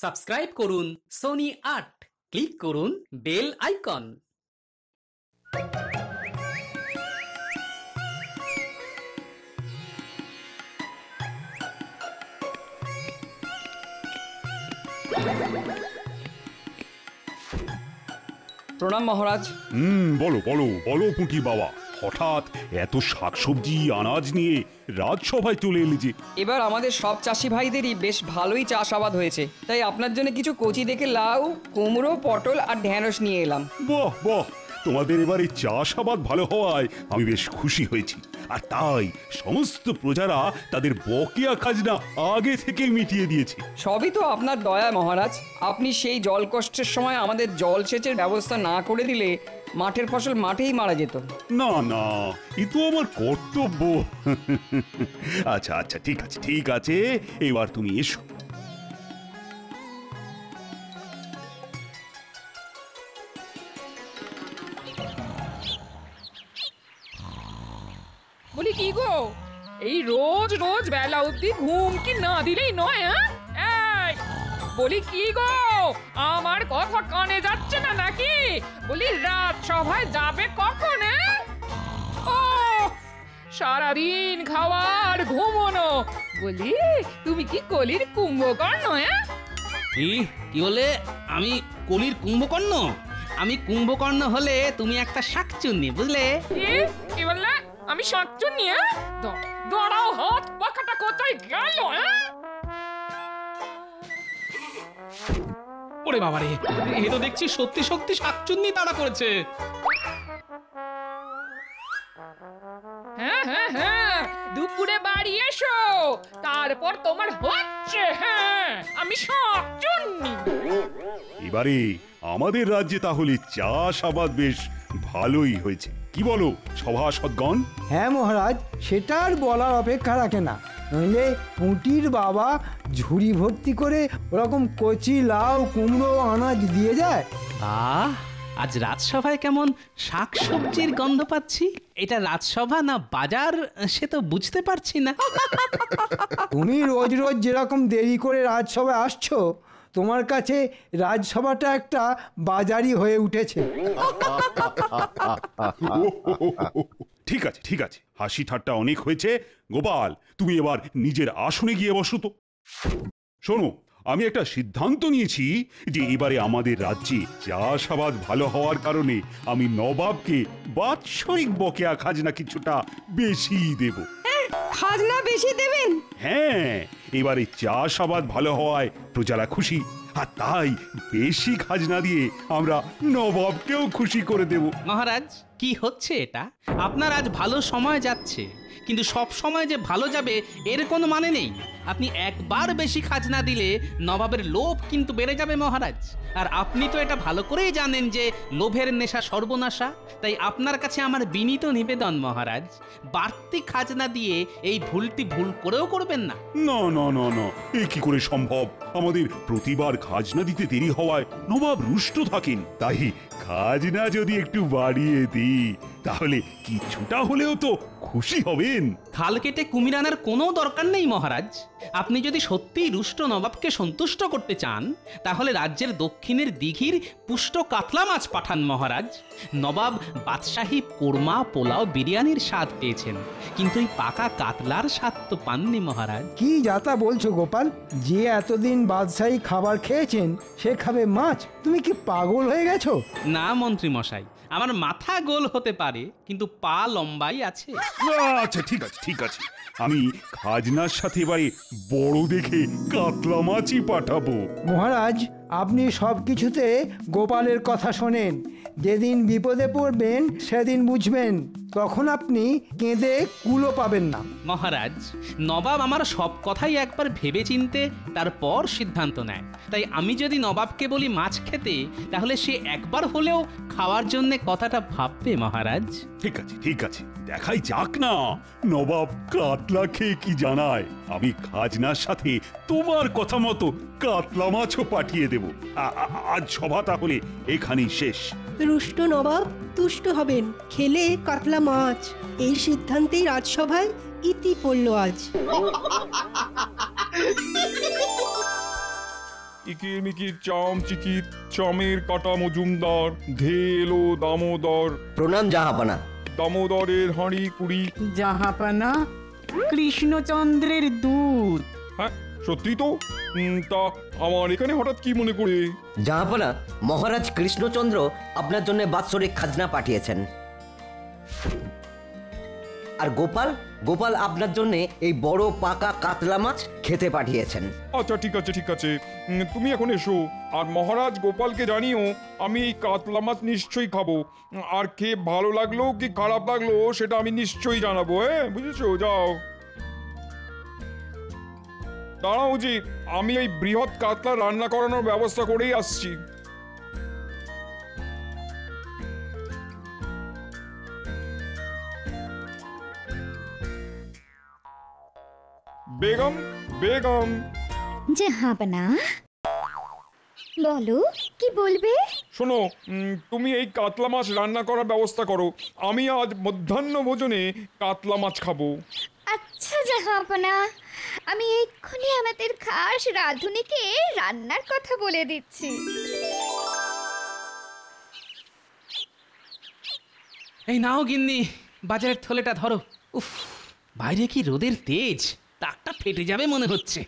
Subscribe করুন Sony ৮, click করুন bell icon. প্রণাম মহারাজ। বলো বলো বলো পুঁটি বাবা, হঠাৎ এত শাকসবজি আনাজ নিয়ে রাজসভায় চলে এলি যে? এবার আমাদের সব চাষি ভাইদেরই বেশ ভালোই চাষাবাদ হয়েছে, তাই আপনার জন্য কিছু কচি দেখে লাউ, কুমড়ো, পটল আর ঢেঁড়স নিয়ে এলাম। বাহ বাহ, তোমাদের এবার এই চাষাবাদ ভালো হওয়ায় আমি বেশ খুশি হয়েছি। আর তাই সমস্ত প্রজারা তাদের বকেয়া খাজনা আগে থেকে মিটিয়ে দিয়েছে। সবই তো আপনার দয়া মহারাজ। আপনি সেই জল কষ্টের সময় আমাদের জলসেচের ব্যবস্থা না করে দিলে মাঠের ফসল মাঠেই মারা যেত। না না, এ তো আমার কর্তব্য। আচ্ছা আচ্ছা, ঠিক আছে ঠিক আছে, এবার তুমি এসো। বলি কি গো, এই রোজ রোজ বেলা অবধি ঘুম কি না দিলেই নয়? এই বলি কি গো, আমার কথা কানে যাচ্ছে না নাকি? বলি রাত সভায় যাবে কখন? ও সারাদিন খাওয়া আর ঘুমোনো। বলি তুমি কি কলির কুম্ভকর্ণ? কি বলে? আমি কলির কুম্ভকর্ণ? আমি কুম্ভকর্ণ হলে তুমি একটা শাকচুন্নি, বুঝলে? কি বললে? আমি শাকচুন্নি? দাঁড়াও, হাত পাখাটা কোথায় গেল? ওরে বাবারে, এ তো দেখছি সত্যি সত্যি শাকচুন্নি তাড়া করেছে। হ্যাঁ হ্যাঁ হ্যাঁ, দুপুরে বাড়ি এসো, তারপর তোমার হচ্ছে। হ্যাঁ, আমি শাকচুন্নি। এবারে আমাদের রাজ্যে তাহলে চাষাবাদ বেশ ভালোই হয়েছে, কি বলো সভাসদগণ? হ্যাঁ মহারাজ, সেটা আর বলার অপেক্ষা রাখে না। নইলে পুঁটির বাবা ঝুড়ি ভর্তি করে ওরকম কচি লাউ, কুমড়ো, আনাজ দিয়ে যায়। আহ, আজ রাজসভায় কেমন শাকসবজির গন্ধ পাচ্ছি। এটা রাজসভা না বাজার সে তো বুঝতে পারছি না। তুমি রোজ রোজ যেরকম দেরি করে রাজসভায় আসছো, তোমার কাছে রাজসভাটা একটা বাজারই হয়ে উঠেছে। ঠিক আছে ঠিক আছে, হাসি ঠাট্টা অনেক হয়েছে। গোপাল, তুমি এবার নিজের আসনে গিয়ে বসো তো। শোনো, আমি একটা সিদ্ধান্ত নিয়েছি যে এবারে আমাদের রাজ্যে চাষাবাদ ভালো হওয়ার কারণে আমি নবাবকে বাৎসরিক বকেয়া খাজনা কিছুটা বেশি দেব। খাজনা বেশি দেবেন? হ্যাঁ, এবারে চাষাবাদ ভালো হওয়ায় প্রজারা খুশি, আর তাই বেশি খাজনা দিয়ে আমরা নবাবকেও খুশি করে দেব। মহারাজ, কি হচ্ছে এটা? আপনার আজ ভালো সময় যাচ্ছে, কিন্তু সব সময় যে ভালো যাবে এর কোনো মানে নেই। আপনি একবার বেশি খাজনা দিলে নবাবের লোভ কিন্তু বেড়ে যাবে মহারাজ। আর আপনি তো এটা ভালো করেই জানেন যে লোভের নেশা সর্বনাশা। তাই আপনার কাছে আমার বিনীত নিবেদন মহারাজ, বাড়তি খাজনা দিয়ে এই ভুলটি ভুল করেও করবেন না। না না না না, এ কি করে সম্ভব? আমাদের প্রতিবার খাজনা দিতে দেরি হওয়ায় নবাব রুষ্ট থাকেন। তাই খাজনা যদি একটু বাড়িয়ে দিই তাহলে কিছুটা হলেও তো খুশি হবেন। খাল কেটে কুমির আনার কোনো দরকার নেই মহারাজ। আপনি যদি সত্যিই রুষ্ট নবাবকে সন্তুষ্ট করতে চান, তাহলে রাজ্যের দক্ষিণের দিঘির পুষ্ট কাতলা মাছ পাঠান মহারাজ। নবাব বাদশাহী কোরমা, পোলাও, বিরিয়ানির স্বাদ পেয়েছেন, কিন্তু এই পাকা কাতলার স্বাদ তো পাননি মহারাজ। কি যাতা বলছো গোপাল? যে এতদিন বাদশাহী খাবার খেয়েছেন সে খাবে মাছ? তুমি কি পাগল হয়ে গেছো? না মন্ত্রী মশাই, আমার মাথা গোল হতে পারে, কিন্তু পা লম্বাই আছে। আচ্ছা ঠিক আছে ঠিক আছে, আমি খাজনার সাথে এবারে বড় দেখে কাতলা মাছই পাঠাবো। মহারাজ, আপনি সব কিছুতে গোপালের কথা শোনেন। যেদিন বিপদে পড়বেন সেদিন বুঝবেন, তখন আপনি কেঁদে কুলো পাবেন না। মহারাজ, নবাব আমার সব কথাই একবার ভেবে চিনতে তারপর সিদ্ধান্ত নেয়। তাই আমি যদি নবাবকে বলি মাছ খেতে, তাহলে সে একবার হলেও খাওয়ার জন্য কথাটা ভাববে মহারাজ। ঠিক আছে ঠিক আছে, দেখাই যাক না নবাব কাতলা খেয়ে কি জানায়। আমি খাজনার সাথে তোমার কথা মতো কাতলা মাছও পাঠিয়ে দেব। আজ সভা তাহলে এখানেই শেষ। রুষ্ট নবাব তুষ্ট হবেন খেলে কাতলা মাছ। এই সিদ্ধান্তেই রাজসভায় ইতি পড়ল আজ। ইকিরমিকির চাম চিকির চামের কাটা মজুমদার ধেল ও দামোদর প্রণাম জাহাপানা। দামোদরের হাঁড়ি কুড়ি। জাহাপানা, কৃষ্ণচন্দ্রের দূত। হ্যাঁ সত্যি তো। তা আমার এখানে হঠাৎ কি মনে করে? জাহাপানা, মহারাজ কৃষ্ণচন্দ্র আপনার জন্য বাৎসরিক খাজনা পাঠিয়েছেন। আর গোপাল গোপাল আপনার জন্য এই বড় পাকা কাতলা মাছ খেতে পাঠিয়েছেন। আচ্ছা ঠিক আছে ঠিক আছে, তুমি এখন এসো। আর মহারাজ গোপালকে জানিও আমি এই কাতলা মাছ নিশ্চয়ই খাবো। আর খেয়ে ভালো লাগলো কি খারাপ লাগলো সেটা আমি নিশ্চয়ই জানাবো। হ্যাঁ বুঝেছো? যাও। দাঁড়াও জি, আমি এই বৃহৎ কাতলা রান্না করানোর ব্যবস্থা করেই আসছি। বেগম বেগম জাহাপনা, বলো কি বলবে? শোনো, তুমি এই কাতলা মাছ রান্না করার ব্যবস্থা করো। আমি আজ মধ্যাহ্ন ভোজনে কাতলা মাছ খাবো। আচ্ছা জাহাপনা, আমি এক্ষুনি আমাদের খাস রাঁধুনিকে রান্নার কথা বলে দিচ্ছি। এই নাও গিন্নি, বাজারের থলেটা ধরো। উফ, বাইরে কি রোদের তেজ, তাকটা ফেটে যাবে মনে হচ্ছে।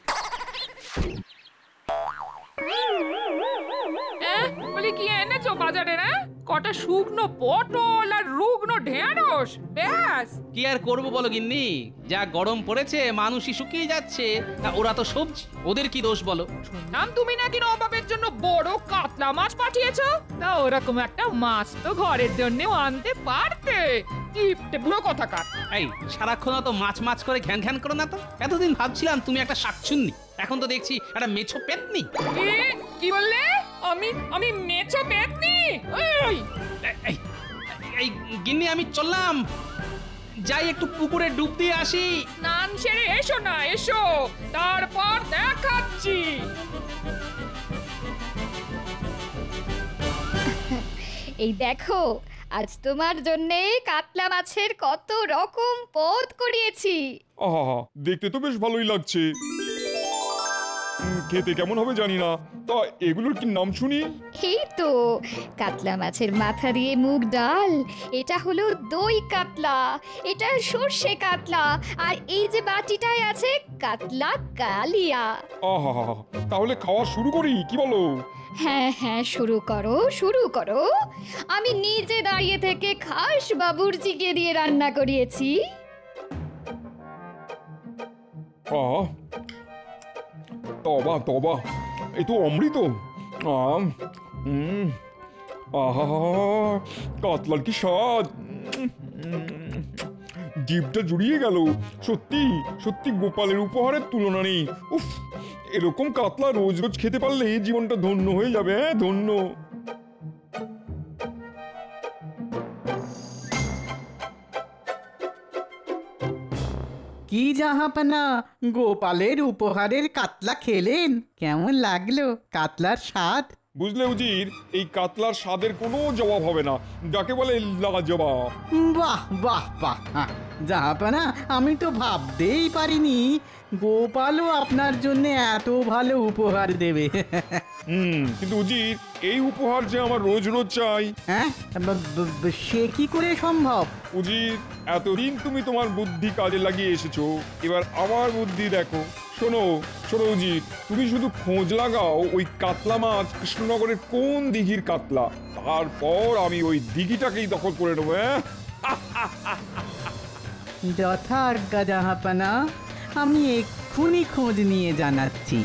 বলি কি এনেছো বাজারে? না কটা শুকনো পটল আর রুগ্ন ঢেঁড়স, ব্যাস। কি আর করবো বলো গিন্নি, যা গরম পড়েছে মানুষই শুকিয়ে যাচ্ছে। তা ওরা তো সবজি, ওদের কি দোষ বলো? শুনলাম তুমি নাকি নবাবের জন্য বড় কাতলা মাছ পাঠিয়েছো। তা ওরকম একটা মাছ তো ঘরের জন্যও আনতে পারতে। কিপটে বুড়ো কথাকার। এই সারাক্ষণ তো মাছ মাছ করে ঘ্যান ঘ্যান করো না তো। এতদিন ভাবছিলাম তুমি একটা শাকচুন্নি, এখন তো দেখছি একটা মেছো পেতনি। কি বললে? আমি মেছো পেতনি? এই গিন্নি আমি চললাম, যাই একটু পুকুরে ডুব দিয়ে আসি। স্নান সেরে এসো না, এসো, তারপর দেখাচ্ছি। এই দেখো, আজ তোমার জন্যে কাতলা মাছের কত রকম পদ করিয়েছি। আহা, দেখতে তো বেশ ভালোই লাগছে। খেতে কেমন হবে জানি না। তা এগুলোর কি নাম শুনি? এই তো কাতলা মাছের মাথা দিয়ে মুগ ডাল, এটা হলো দই কাতলা, এটা সর্ষে কাতলা, আর এই যে বাটিটায় আছে কাতলা কালিয়া। আহা, তাহলে খাওয়া শুরু করি, কি বলো? হ্যাঁ হ্যাঁ, শুরু করো শুরু করো। আমি নিজে দাঁড়িয়ে থেকে খাস বাবুর্চিকে দিয়ে রান্না করিয়েছি। আহ, তবা তবা, এই তো অমৃত। আহা, কাতলার কি স্বাদ! জিভটা জুড়িয়ে গেল। সত্যি সত্যি গোপালের উপহারের তুলনা নেই। উফ, এরকম কাতলা রোজ রোজ খেতে পারলে জীবনটা ধন্য হয়ে যাবে। হ্যাঁ, ধন্য। কি জাহাপানা, গোপালের উপহারের কাতলা খেলেন? কেমন লাগলো কাতলার স্বাদ? বুঝলে উজির, এই কাতলার স্বাদের কোনো জবাব হবে না, যাকে বলে লাজবাব। বাহ বাহ বাহ, জাহাপানা আমি তো ভাবতেই পারিনি গোপালও আপনার জন্য এত ভালো উপহার দেবে। কিন্তু উজির, এই উপহার যে আমার রোজ রোজ চাই। হ্যাঁ, সে কি করে সম্ভব? উজির, এতদিন তুমি তোমার বুদ্ধি কাজে লাগিয়ে এসেছো, এবার আমার বুদ্ধি দেখো। শোনো শোনো উজির, তুমি শুধু খোঁজ লাগাও ওই কাতলা মাছ কৃষ্ণনগরের কোন দিঘির কাতলা, তারপর আমি ওই দিঘিটাকেই দখল করে নেবো। হ্যাঁ, যথাজ্ঞা জাহাপানা, আমি এক্ষুনি খোঁজ নিয়ে জানাচ্ছি।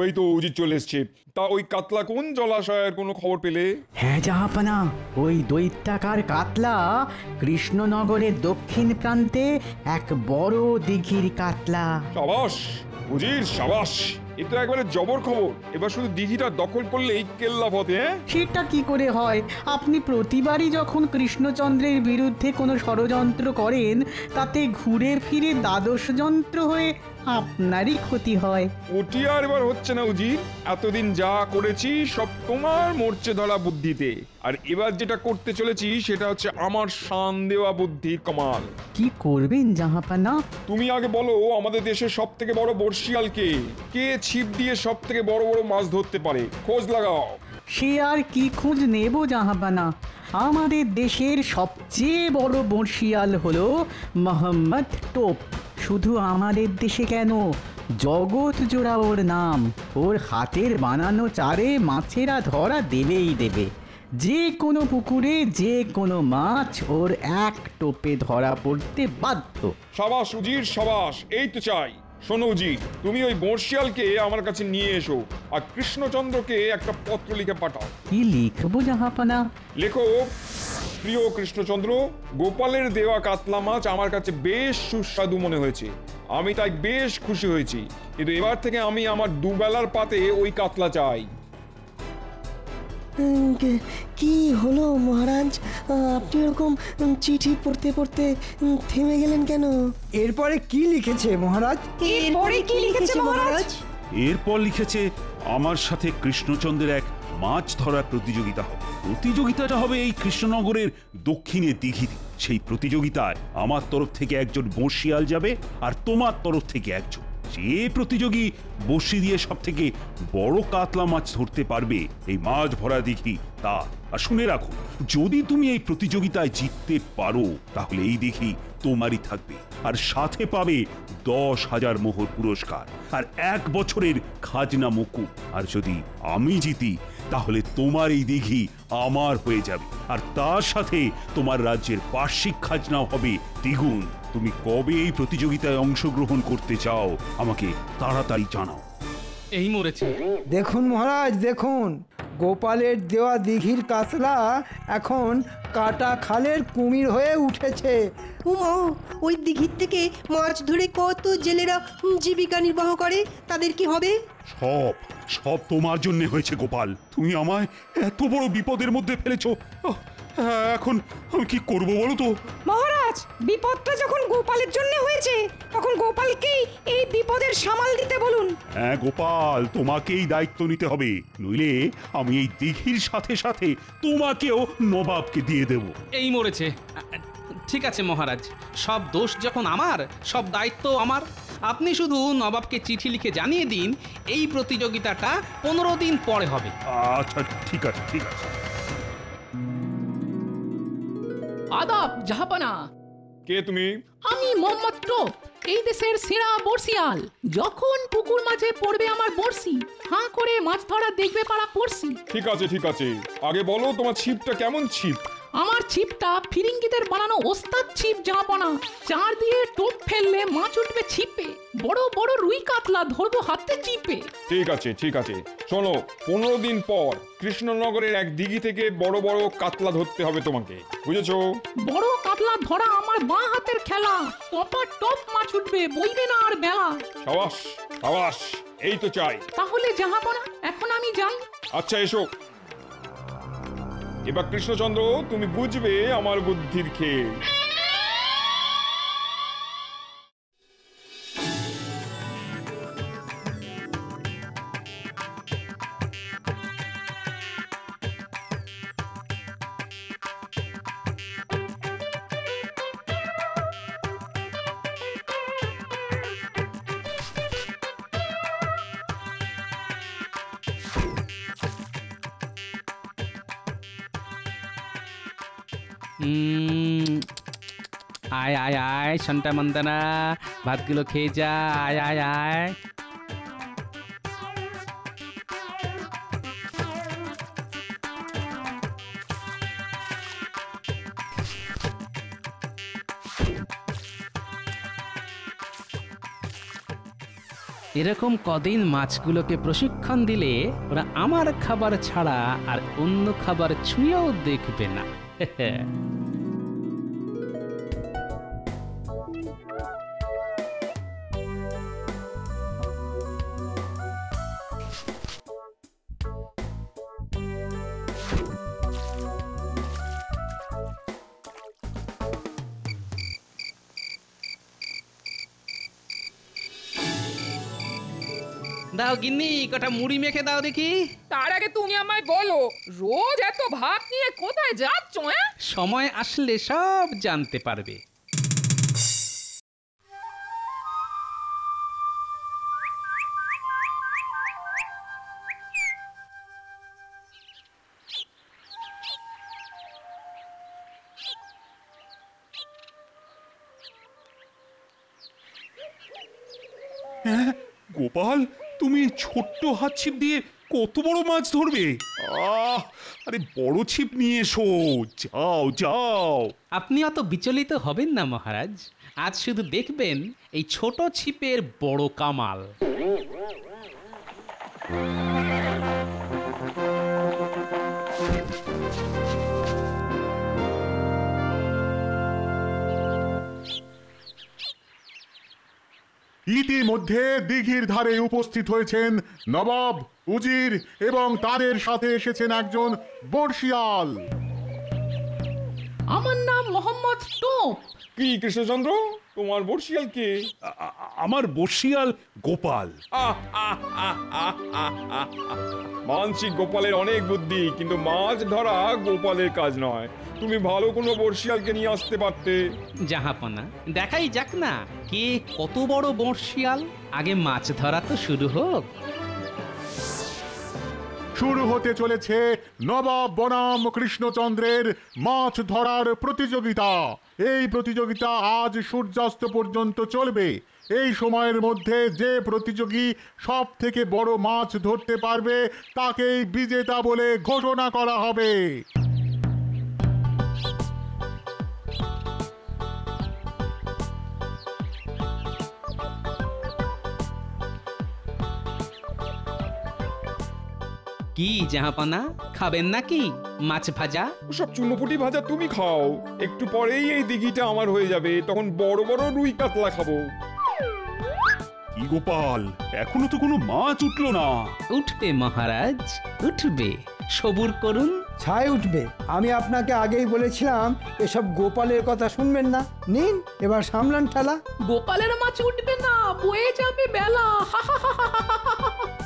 এই তো উজির চলে এসছে। তা ওই কাতলা কোন জলাশয়ের কোনো খবর পেলে? হ্যাঁ জাহাপানা, ওই দৈত্যাকার কাতলা কৃষ্ণনগরের দক্ষিণ প্রান্তে এক বড় দিঘির কাতলা। সাবাস উজির, সাবাস, এ তো একবারে জবর খবর। এবার শুধু দিঘিটা দখল করলেই কেল্লা পথে। সেটা কি করে হয়? আপনি প্রতিবারই যখন কৃষ্ণচন্দ্রের বিরুদ্ধে কোনো ষড়যন্ত্র করেন, তাতে ঘুরে ফিরে দ্বাদশ যন্ত্র হয়ে আপনারই ক্ষতি হয়। ওটি আর এবার হচ্ছে না উজির, এতদিন যা করেছি সব তোমার মরচে ধরা বুদ্ধিতে, আর এবার যেটা করতে চলেছি সেটা হচ্ছে আমার শান দেওয়া বুদ্ধির কমাল। কি করবেন জাহাপানা? তুমি আগে বলো, আমাদের দেশের সব থেকে বড় বর্ষিয়াল কে? কে ছিপ দিয়ে সব থেকে বড় বড় মাছ ধরতে পারে? খোঁজ লাগাও। সে আর কি খোঁজ নেব জাহাপানা? আমাদের দেশের সবচেয়ে বড় বর্ষিয়াল হলো মোহাম্মদ টোপ। শুধু আমাদের দেশে কেন, জগৎ জোড়া ওর নাম। ওর হাতের বানানো চারে মাছেরা ধরা দেবেই দেবে। যে কোনো পুকুরে যে কোনো মাছ ওর এক টোপে ধরা পড়তে বাধ্য। সাবাস উজির সাবাস, এই তো চাই। শোনো উজির, তুমি ওই বর্ষিয়ালকে আমার কাছে নিয়ে এসো, আর কৃষ্ণচন্দ্রকে একটা পত্র লিখে পাঠাও। কি লিখবো জাহাপানা? লেখো, প্রিয় কৃষ্ণচন্দ্র, গোপালের দেওয়া কাতলা মাছ আমার কাছে বেশ সুস্বাদু মনে হয়েছে। আমি তাই বেশ খুশি হয়েছি, কিন্তু এবার থেকে আমি আমার দুবেলার পাতে ওই কাতলা চাই। কি হলো মহারাজ, আপনি এরকম চিঠি পড়তে পড়তে থেমে গেলেন কেন? এরপরে কি লিখেছে মহারাজ? এরপরে কি লিখেছে মহারাজ? এরপর লিখেছে, আমার সাথে কৃষ্ণচন্দ্রের এক মাছ ধরার প্রতিযোগিতা হবে। প্রতিযোগিতাটা হবে এই কৃষ্ণনগরের দক্ষিণে দিঘিতে। সেই প্রতিযোগিতায় আমার তরফ থেকে একজন বর্ষিয়াল যাবে, আর তোমার তরফ থেকে একজন। যে প্রতিযোগী বড়শি দিয়ে সব থেকে বড় কাতলা মাছ ধরতে পারবে এই মাছ ভরা দিঘি তা। আর শুনে রাখো, যদি তুমি এই প্রতিযোগিতায় জিততে পারো তাহলে এই দিঘি তোমারই থাকবে, আর সাথে পাবে 10,000 মোহর পুরস্কার আর 1 বছরের খাজনা মকুব। আর যদি আমি জিতি তাহলে তোমার এই দিঘি আমার হয়ে যাবে, আর তার সাথে তোমার রাজ্যের বার্ষিক খাজনাও হবে দ্বিগুণ। তুমি কবে এই প্রতিযোগিতায় অংশগ্রহণ করতে চাও আমাকে তাড়াতাড়ি জানাও। এই মরেছে। দেখুন মহারাজ, দেখুন, গোপালের দেওয়া দিঘির কাতলা এখন কাটা খালের কুমির হয়ে উঠেছে। উমা, ওই দিঘির থেকে মাছ ধরে কত জেলেরা জীবিকা নির্বাহ করে, তাদের কি হবে? সব সব তোমার জন্য হয়েছে গোপাল। তুমি আমায় এত বড় বিপদের মধ্যে ফেলেছো। এখন আমি কি করব বলো তো? মহারাজ, বিপদটা যখন গোপালের জন্য হয়েছে তখন গোপালকেই এই বিপদের সামাল দিতে বলুন। হ্যাঁ গোপাল, তোমাকেই দায়িত্ব নিতে হবে, নইলে আমি এই দিঘির সাথে সাথে তোমাকেও নবাবকে দিয়ে দেব। এই মরেছে। ঠিক আছে মহারাজ, সব দোষ যখন আমার, সব দায়িত্ব আমার। আপনি শুধু নবাবকে চিঠি লিখে জানিয়ে দিন এই প্রতিযোগিতাটা 15 দিন পরে হবে। আচ্ছা ঠিক আছে, ঠিক আছে। আদাব জাহাপানা। কে তুমি? আমি মোহাম্মদ টোপ, এই দেশের সেরা বর্ষিয়াল। যখন পুকুর মাঝে পড়বে আমার বর্ষি, হাঁ করে মাছ ধরা দেখবে পাড়া পড়ছি। ঠিক আছে ঠিক আছে, আগে বলো তোমার ছিপটা কেমন ছিপ? আমার ছিপটা ফিরিঙ্গিদের বানানো ওস্তাদ ছিপ জাহাপানা। চার দিয়ে টোপ ফেললে মাছ উঠবে ছিপে, বড় বড় রুই কাতলা ধরবো হাতে চিপে। ঠিক আছে ঠিক আছে, শোনো, 15 দিন পর কৃষ্ণনগরের এক দিঘি থেকে বড় বড় কাতলা ধরতে হবে তোমাকে, বুঝেছো? বড় কাতলা ধরা আমার বাঁ হাতের খেলা। টপা টপ মাছ উঠবে, বইবে না আর বেলা। সাবাস সাবাস, এই তো চাই। তাহলে জাহাপানা এখন আমি যাই। আচ্ছা এসো। এবার কৃষ্ণচন্দ্র, তুমি বুঝবে আমার বুদ্ধির খেল। আয় আয় আয় সন্টা মন্দানা, ভাতগুলো খেয়ে যা। আয় আয় আয়। এরকম কদিন মাছগুলোকে প্রশিক্ষণ দিলে ওরা আমার খাবার ছাড়া আর অন্য খাবার ছুঁয়েও দেখবে না। দাও গিন্নি, কটা মুড়ি মেখে দাও দেখি। তার আগে তুমি আমায় বলো, রোজ এত ভাত নিয়ে কোথায় যাচ্ছ? সময় আসলে সব জানতে পারবে। হ্যাঁ গোপাল, তুমি ছোট্ট হাত ছিপ দিয়ে কত বড় মাছ ধরবে? আরে বড় ছিপ নিয়ে এসো, যাও যাও। আপনি অত বিচলিত হবেন না মহারাজ, আজ শুধু দেখবেন এই ছোট ছিপের বড় কামাল। ইতিমধ্যে দিঘির ধারে উপস্থিত হয়েছেন নবাব, উজির এবং তাদের সাথে এসেছেন একজন বর্ষিয়াল। আমার নাম মোহাম্মদ টোপ। কি কৃষ্ণচন্দ্র, তোমার বর্ষিয়াল কে? আমার বর্ষিয়াল গোপাল। মানসিক গোপালের অনেক বুদ্ধি, কিন্তু মাছ ধরা গোপালের কাজ নয়। তুমি ভালো কোনো বর্ষিয়ালকে নিয়ে আসতে পারতে। জাহাপনা, দেখাই যাক না কে কত বড় বর্ষিয়াল। আগে মাছ ধরা তো শুরু হোক। শুরু হতে চলেছে নবাব বনাম কৃষ্ণচন্দ্রের মাছ ধরার প্রতিযোগিতা। এই প্রতিযোগিতা আজ সূর্যাস্ত পর্যন্ত চলবে। এই সময়ের মধ্যে যে প্রতিযোগী সব থেকে বড় মাছ ধরতে পারবে তাকেই বিজেতা বলে ঘোষণা করা হবে। কি জাহাপনা, খাবেন নাকি মাছ ভাজা? সব চুনোপুটি ভাজা তুমি খাও, একটু পরেই এই দিঘিটা আমার হয়ে যাবে, তখন বড় বড় রুই কাতলা খাবো। কি গোপাল, এখনো তো কোনো মাছ উঠলো না। উঠবে মহারাজ, উঠবে, সবুর করুন। ছাই উঠবে। আমি আপনাকে আগেই বলেছিলাম এসব গোপালের কথা শুনবেন না। নিন এবার সামলান ঠেলা। গোপালের মাছ উঠবে না, বয়ে যাবে বেলা।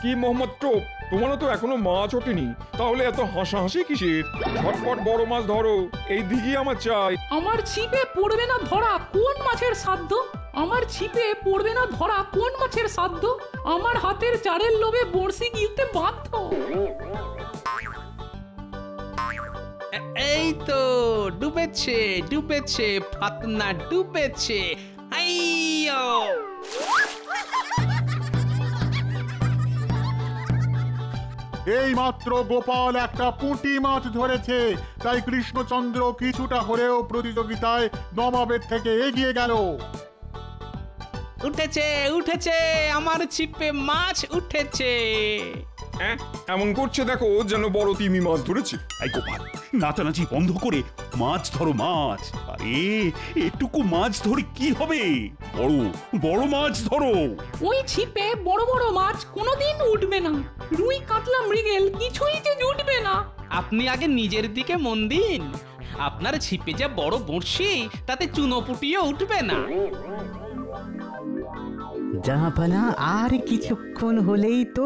কি মোহাম্মদ টোপ, তোমারও তো এখনো মাছ ওঠেনি, তাহলে এত হাসাহাসি কিসের? ঝটপট বড় মাছ ধরো, এই দিঘি আমার চাই। আমার ছিপে পড়বে না ধরা কোন মাছের সাধ্য? আমার ছিপে পড়বে না ধরা কোন মাছের সাধ্য? আমার হাতের চারের লোভে বড়শি গিলতে বাধ্য। এই তো ডুবেছে, ডুবেছে, ফাতনা ডুবেছে। আইয়ো! এই মাত্র গোপাল একটা পুঁটি মাছ ধরেছে, তাই কৃষ্ণচন্দ্র কিছুটা হলেও প্রতিযোগিতায় নবাবের থেকে এগিয়ে গেল। উঠেছে, উঠেছে, আমার ছিপে মাছ উঠেছে। এমন করছে দেখো যেন বড় তিমি মাছ ধরেছে। এই গোপাল, নাচানাচি বন্ধ করে মাছ ধরো, মাছ। আরে এটুকু মাছ ধরে কি হবে? বড় বড় মাছ ধরো। ওই ছিপে বড় বড় মাছ কোনোদিন উঠবে না। রুই কাতলা মৃগেল কিছুই যে জুটবে না। আপনি আগে নিজের দিকে মন দিন। আপনার ছিপে যা বড় বড়শি, তাতে চুনোপুটিও উঠবে না। জাহাপানা, আর কিছুক্ষণ হলেই তো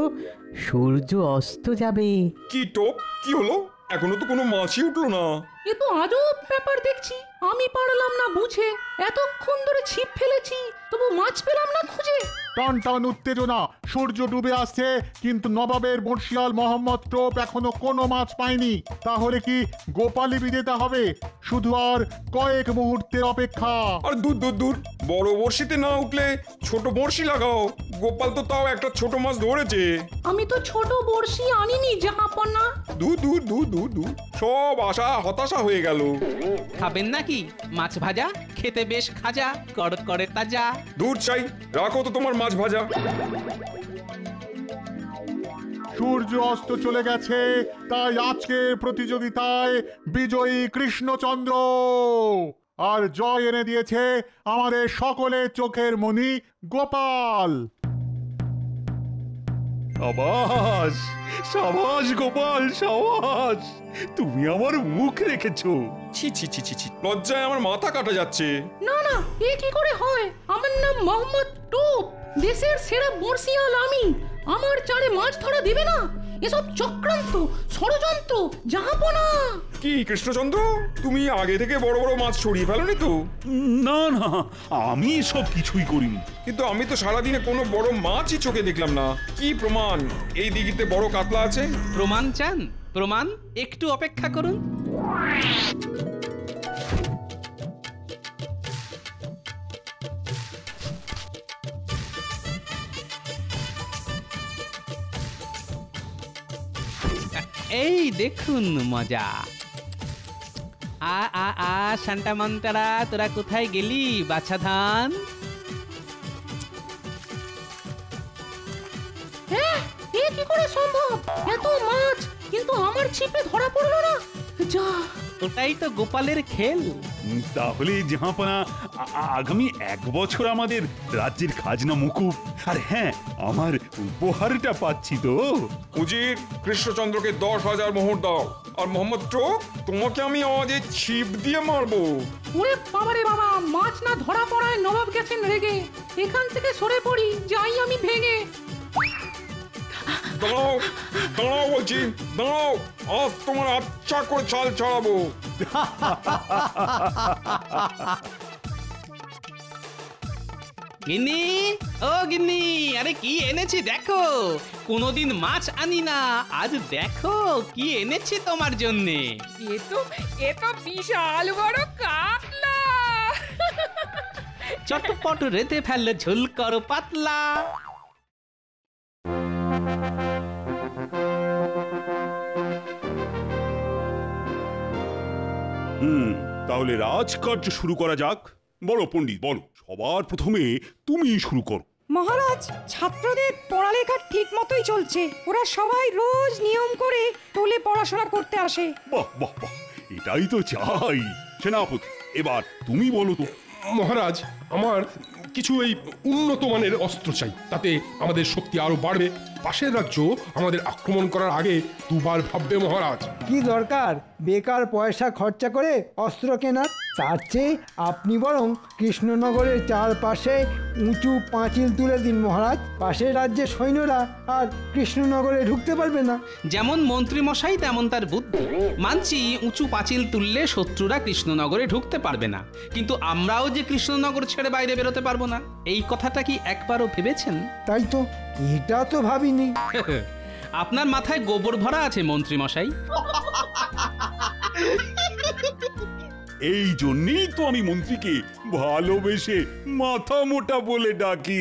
সূর্য অস্ত যাবে। কি টোপ, কি হলো? এখনো তো কোনো মাছই উঠলো না। এ তো আজব ব্যাপার দেখছি। আমি পারলাম না বুঝে, এতক্ষণ ধরে ছিপ ফেলেছি, তবু মাছ পেলাম না খুঁজে। টান টান উত্তেজনা, সূর্য ডুবে আসছে, কিন্তু নবাবের বর্ষিয়াল মোহাম্মদ টোপ এখনো কোনো মাছ পায়নি। তাহলে কি গোপালই বিজেতা হবে? শুধু আর কয়েক মুহূর্তের অপেক্ষা। আর দূর দূর দূর, বড় বড়শিতে না উঠলে ছোট বড়শি লাগাও। গোপাল তো তাও একটা ছোট মাছ ধরেছে। আমি তো ছোট বড়শি আনিনি জাহাপনা। দূর দূর দূর দূর দূর, সব আশা হতাশা হয়ে গেল। খাবেন নাকি মাছ ভাজা? খেতে বেশ খাজা, কড়কড়ে তাজা। দূর চাই, রাখো তো তোমার মাছ ভাজা। সূর্য অস্ত চলে গেছে, তাই আজকের প্রতিযোগিতায় বিজয়ী কৃষ্ণচন্দ্র। আর জয় এনে দিয়েছে আমাদের সকলের চোখের মণি গোপাল। সাবাস, সাবাস গোপাল, সাবাস, তুমি আমার মুখ রেখেছো। ছি ছি ছি ছি ছি, লজ্জায় আমার মাথা কাটা যাচ্ছে। না না, এ কি করে হয়? আমার নাম মোহাম্মদ টোপ, দেশের সেরা বর্ষিয়াল আমি। আমার চারে মাছ ধরা দিবে না? এসব চক্রান্ত, ষড়যন্ত্র, জাহাপনা। কি কৃষ্ণচন্দ্র, তুমি আগে থেকে বড় বড় মাছ ছড়িয়ে ফেলোনি তো? না না, আমি সব কিছুই করিনি। কিন্তু আমি তো সারাদিনে কোনো বড় মাছই চোখে দেখলাম না। কি প্রমাণ এই দিঘিতে বড় কাতলা আছে? প্রমাণ চান? প্রমাণ? একটু অপেক্ষা করুন। এই দেখুন মজা। আ আ আ শান্তা মন্তারা, তোরা কোথায় গেলি বাছা ধান? হ্যাঁ, এ কি করে সম্ভব? এত মাছ কিন্তু আমার ছিপে ধরা পড়লো না। যা, ওটাই তো গোপালের খেল। তাহলে জাহাপনা, আগামী 1 বছর আমাদের রাজ্যের খাজনা মুকুব। আর হ্যাঁ, আমার উপহারটা পাচ্ছি তো। উজির, কৃষ্ণচন্দ্রকে 10,000 মোহর দাও। আর মোহাম্মদ টোক, তোমাকে আমি আজ এই ছিপ দিয়ে মারবো। ওরে বাবারে বাবা, মাছ না ধরা পড়ায় নবাব গেছেন রেগে। এখান থেকে সরে পড়ি, যাই আমি ভেঙে। দাঁড়াও, দাঁড়াও বলছি, দাঁড়াও। আজ তোমার আচ্ছা করে চাল চালাবো। গিন্নি, ও গিন্নি, আরে কি এনেছি দেখো। কোনোদিন মাছ আনি না, আজ দেখো কি এনেছি তোমার জন্যে। এ তো বিশাল বড় কাতলা। চটপট রেতে ফেললে ঝোল করো পাতলা। তাহলে রাজকার্য শুরু করা যাক। বলো পণ্ডিত, বলো। সবার প্রথমে তুমি শুরু করো। মহারাজ, ছাত্রদের পড়ালেখা ঠিক মতোই চলছে। ওরা সবাই রোজ নিয়ম করে টোলে পড়াশোনা করতে আসে। বাহ বাহ বাহ, এটাই তো চাই। সেনাপতি, এবার তুমি বলো তো। মহারাজ, আমার কিছু এই উন্নত মানের অস্ত্র চাই, তাতে আমাদের শক্তি আরো বাড়বে। পাশের রাজ্য আমাদের আক্রমণ করার আগে দুবার ভাববে মহারাজ। কি দরকার বেকার পয়সা খরচা করে অস্ত্র কেনার? তার চেয়ে আপনি বরং কৃষ্ণনগরের চারপাশে উঁচু পাঁচিল তুলে দিন মহারাজ। পাশের রাজ্যের সৈন্যরা আর কৃষ্ণনগরে ঢুকতে পারবে না। যেমন মন্ত্রী মশাই তেমন তার বুদ্ধি। মানছি উঁচু পাঁচিল তুললে শত্রুরা কৃষ্ণনগরে ঢুকতে পারবে না, কিন্তু আমরাও যে কৃষ্ণনগর ছেড়ে বাইরে বেরোতে পারবো না, এই কথাটা কি একবারও ভেবেছেন? তাই তো, এটা তো ভাবিনি। আপনার মাথায় গোবর ভরা আছে মন্ত্রী মশাই। এই জন্যই তো আমি মন্ত্রীকে ভালোবেসে মাথা মোটা বলে ডাকি।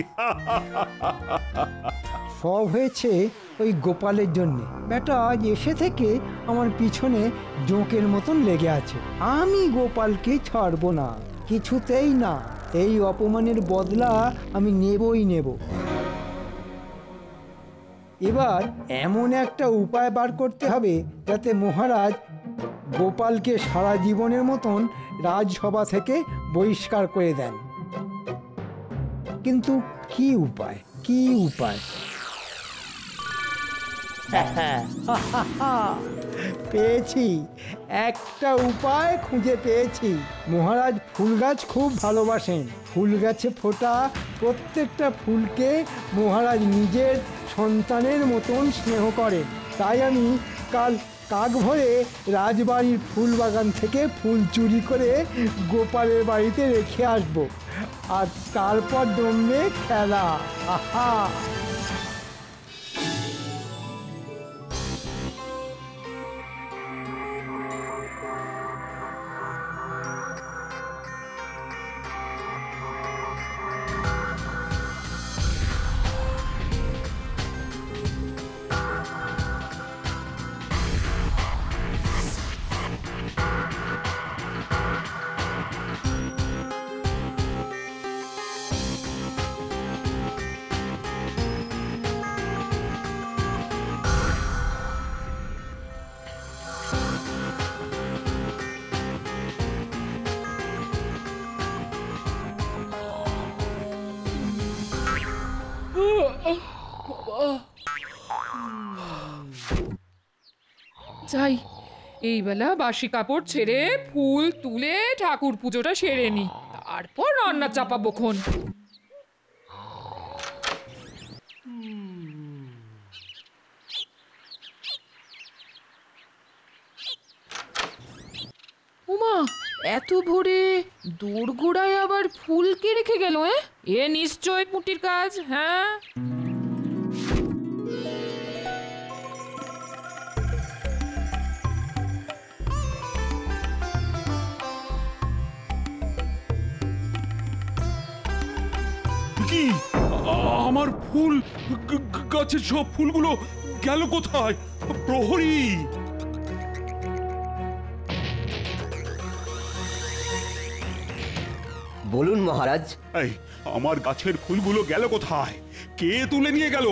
সব হয়েছে ওই গোপালের জন্য। বেটা আজ এসে থেকে আমার পিছনে জোঁকের মতন লেগে আছে। আমি গোপালকে ছাড়বো না, কিছুতেই না। এই অপমানের বদলা আমি নেবই নেব। এবার এমন একটা উপায় বার করতে হবে যাতে মহারাজ গোপালকে সারা জীবনের মতন রাজসভা থেকে বহিষ্কার করে দেন। কিন্তু কি উপায়, কি উপায়? পেয়েছি, একটা উপায় খুঁজে পেয়েছি। মহারাজ ফুল গাছ খুব ভালোবাসেন। ফুল গাছে ফোটা প্রত্যেকটা ফুলকে মহারাজ নিজের সন্তানের মতন স্নেহ করেন। তাই আমি কাল কাক ভরে রাজবাড়ির ফুল বাগান থেকে ফুল চুরি করে গোপালের বাড়িতে রেখে আসব, আর তারপর জমবে খেলা। আহা! যাই, এই বেলা বাসি কাপড় ছেড়ে ফুল তুলে ঠাকুর পুজোটা সেরে নি, তারপর রান্না চাপাবো খন। এত ভোরে দোরগোড়ায় আবার ফুল কে রেখে গেল? এ নিশ্চয় পুঁটির কাজ। হ্যাঁ, কি আমার ফুল গাছের সব ফুলগুলো গেল কোথায়? প্রহরী! বলুন মহারাজ। এই আমার গাছের ফুলগুলো গেল কোথায়? কে তুলে নিয়ে গেল?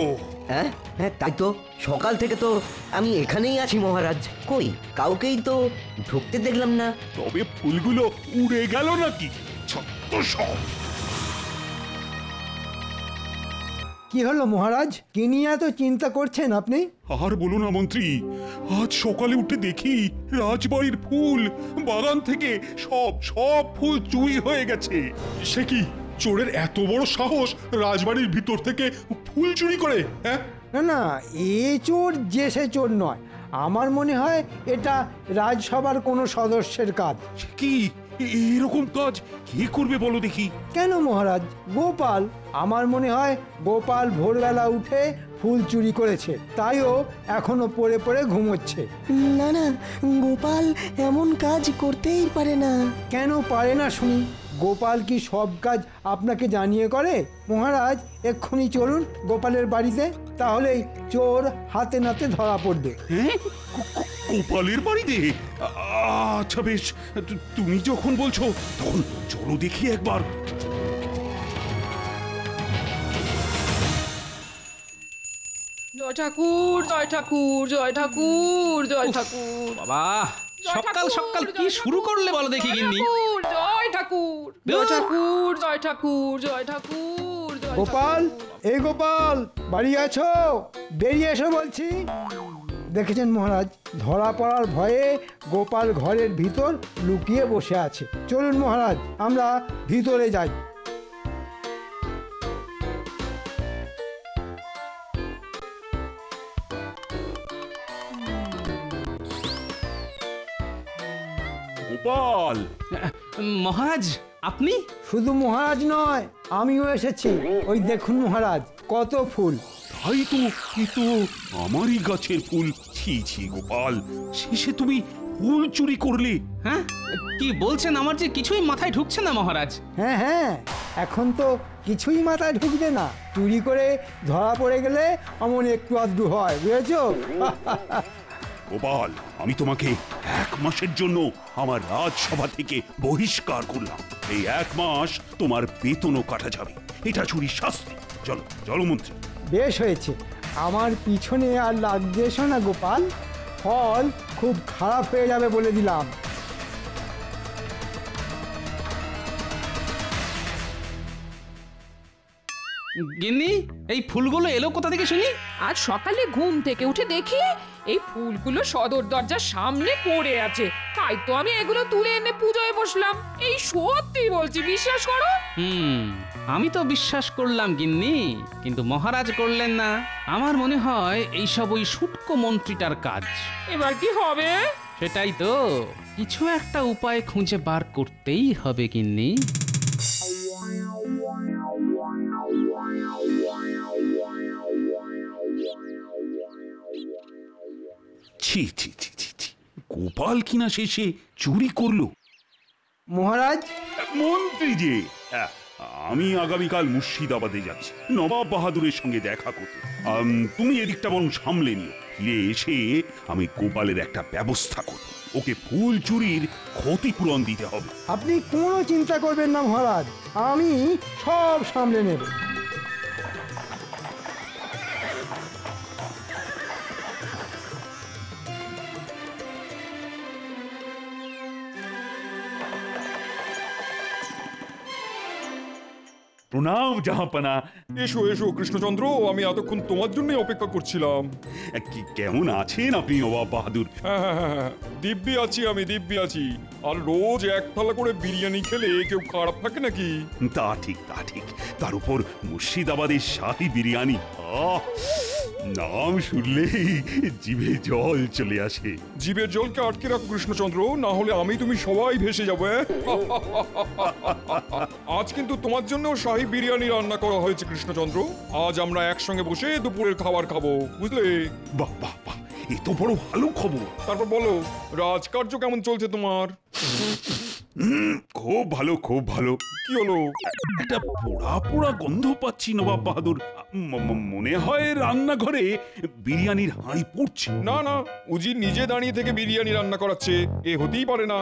হ্যাঁ হ্যাঁ, তাই তো, সকাল থেকে তো আমি এখানেই আছি মহারাজ, কই কাউকেই তো ঢুকতে দেখলাম না। তবে ফুলগুলো উড়ে গেল নাকি? সব কি হলো মহারাজ, কি নিয়ে এত চিন্তা করছেন আপনি? আর বলো না মন্ত্রী, আজ সকালে উঠে দেখি রাজবাড়ির ফুল বাগান থেকে সব ফুল চুরি হয়ে গেছে। সে কি, চোরের এত বড় সাহস রাজবাড়ির ভিতর থেকে ফুল চুরি করে? হ্যাঁ, না না, এ চোর যে সে চোর নয়, আমার মনে হয় এটা রাজসভার কোনো সদস্যের কাজ। কি এরকম কাজ কে করবে বলো দেখি? কেন মহারাজ, গোপাল। আমার মনে হয় গোপাল ভোরবেলা উঠে ফুল চুরি করেছে, তাইও এখনো পড়ে পড়ে ঘুমোচ্ছে। না না, গোপাল এমন কাজ করতেই পারে না। কেন পারে না শুনি? গোপাল কি সব কাজ আপনাকে জানিয়ে করে? মহারাজ এক্ষুনি চলুন গোপালের বাড়িতে, তাহলেই চোর হাতে নাতে ধরা পড়বে। গোপালের বাড়িতে? আচ্ছা বেশ, তুমি যখন বলছো তখন চলো দেখি একবার। জয় ঠাকুর, জয় ঠাকুর, জয় ঠাকুর, জয় ঠাকুর। বাবা, সকাল সকাল কি শুরু করলে বলো দেখি গিন্নি? জয় ঠাকুর, জয় ঠাকুর, জয় ঠাকুর, জয় ঠাকুর। গোপাল, এই গোপাল, বাড়ি আছো? বেরিয়ে এসো বলছি। দেখেছেন মহারাজ, ধরা পড়ার ভয়ে গোপাল ঘরের ভিতর লুকিয়ে বসে আছে। চলুন মহারাজ, আমরা ভিতরে যাই। গোপাল! মহারাজ, আপনি? শুধু মহারাজ নয়, আমিও এসেছি। ওই দেখুন মহারাজ, কত ফুল। তাই তো, কিন্তু আমারই গাছের ফুল। ছি ছি গোপাল, শেষে তুমি ফুল চুরি করলে? হ্যাঁ, কি বলছেন? আমার যে কিছুই মাথায় ঢুকছে না মহারাজ। হ্যাঁ হ্যাঁ, এখন তো কিছুই মাথায় ঢুকবে না। চুরি করে ধরা পড়ে গেলে অমন একটু আধটু হয়, বুঝেছো? গোপাল, আমি তোমাকে 1 মাসের জন্য আমার রাজসভা থেকে বহিষ্কার করলাম। এই 1 মাস তোমার বেতনও কাটা যাবে। এটা চুরির শাস্তি। চলো চলো মন্ত্রী। বেশ হয়েছে, আমার পিছনে আর লাগবে এসো না গোপাল, ফল খুব খারাপ হয়ে যাবে বলে দিলাম। গিন্নি, এই ফুলগুলো এলো কোথা থেকে শুনি? আজ সকালে ঘুম থেকে উঠে দেখি এই ফুলগুলো সদর দরজার সামনে পড়ে আছে, তাই তো আমি এগুলো তুলে এনে পুজোয় বসলাম। এই সত্যি বলছি, বিশ্বাস করো। আমি তো বিশ্বাস করলাম গিন্নি, কিন্তু মহারাজ করলেন না। আমার মনে হয় এইসব ওই শুটকো মন্ত্রীটার কাজ। এবার কি হবে? সেটাই তো, কিছু একটা উপায় খুঁজে বার করতেই হবে গিন্নি। ছি ছি ছি ছি ছি, গোপাল কিনা শেষে চুরি করলো। মহারাজ! মন্ত্রী যে, আমি আগামীকাল মুর্শিদাবাদে যাচ্ছি নবাব বাহাদুরের সঙ্গে দেখা করতে। তুমি এদিকটা বরং সামলে নিও। ফিরে এসে আমি গোপালের একটা ব্যবস্থা করব। ওকে ফুল চুরির ক্ষতিপূরণ দিতে হবে। আপনি কোনো চিন্তা করবেন না মহারাজ, আমি সব সামলে নেব। প্রণাম জাহাপনা। এসো এসো কৃষ্ণচন্দ্র, আমি এতক্ষণ তোমার জন্যই অপেক্ষা করছিলাম। কেমন আছেন আপনি নবাব বাহাদুর? হ্যাঁ, দিব্যি আছি, আমি দিব্যি আছি। আর রোজ 1 থালা করে বিরিয়ানি খেলে কেউ খারাপ থাকে নাকি? তা ঠিক, তা ঠিক। তার উপর মুর্শিদাবাদের শাহী বিরিয়ানি, নাম শুনলেই জিভে জল চলে আসে। জীবের জলকে আটকে রাখো কৃষ্ণচন্দ্র, না হলে আমি তুমি সবাই ভেসে যাবো। আজ কিন্তু তোমার জন্য শাহী বিরিয়ানি রান্না করা হয়েছে কৃষ্ণচন্দ্র। আজ আমরা একসঙ্গে বসে দুপুরের খাবার খাবো, বুঝলে? বাহ বাহ বাহ, এ তো বড় ভালো খবর। তারপর বলো, রাজকার্য কেমন চলছে তোমার? খুব ভালো, খুব ভালো। কি হলো? একটা পোড়া পোড়া গন্ধ পাচ্ছি নবাব বাহাদুর। মনে হয় রান্নাঘরে বিরিয়ানির হাঁড়ি পড়ছে। না না, উজির নিজে দাঁড়িয়ে থেকে বিরিয়ানি রান্না করাচ্ছে, এ হতেই পারে না।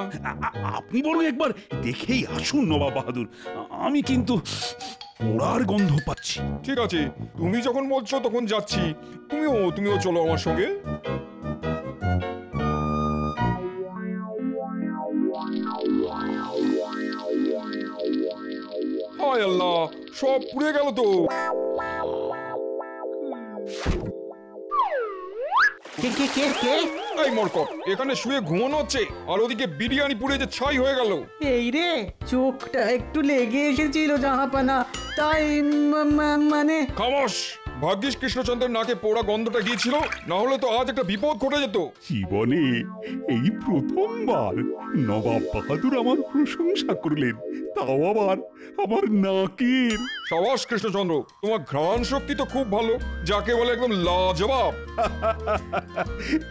আপনি বরং একবার দেখেই আসুন নবাব বাহাদুর, আমি কিন্তু পোড়ার গন্ধ পাচ্ছি। ঠিক আছে, তুমি যখন বলছো তখন যাচ্ছি। তুমিও চলো আমার সঙ্গে। হায় আল্লাহ, সব পুড়ে গেল তো। এই মরকট, এখানে শুয়ে ঘুমানো হচ্ছে আর ওদিকে বিরিয়ানি পুড়ে যে ছাই হয়ে গেল। এই রে, চোখটা একটু লেগে এসেছিল জাহাপানা, তাই মানে। খামোশ! ভাগ্যিস কৃষ্ণচন্দ্রের নাকে পোড়া গন্ধটা গিয়েছিল, না হলে তো আজ একটা বিপদ ঘটে যেত। জীবনে এই প্রথমবার নবাব বাহাদুর আমার প্রশংসা করলেন, তাও আবার আমার নাকের। সাবাস কৃষ্ণচন্দ্র, তোমার ঘ্রাণ শক্তি তো খুব ভালো, যাকে বলে একদম লাজবাব।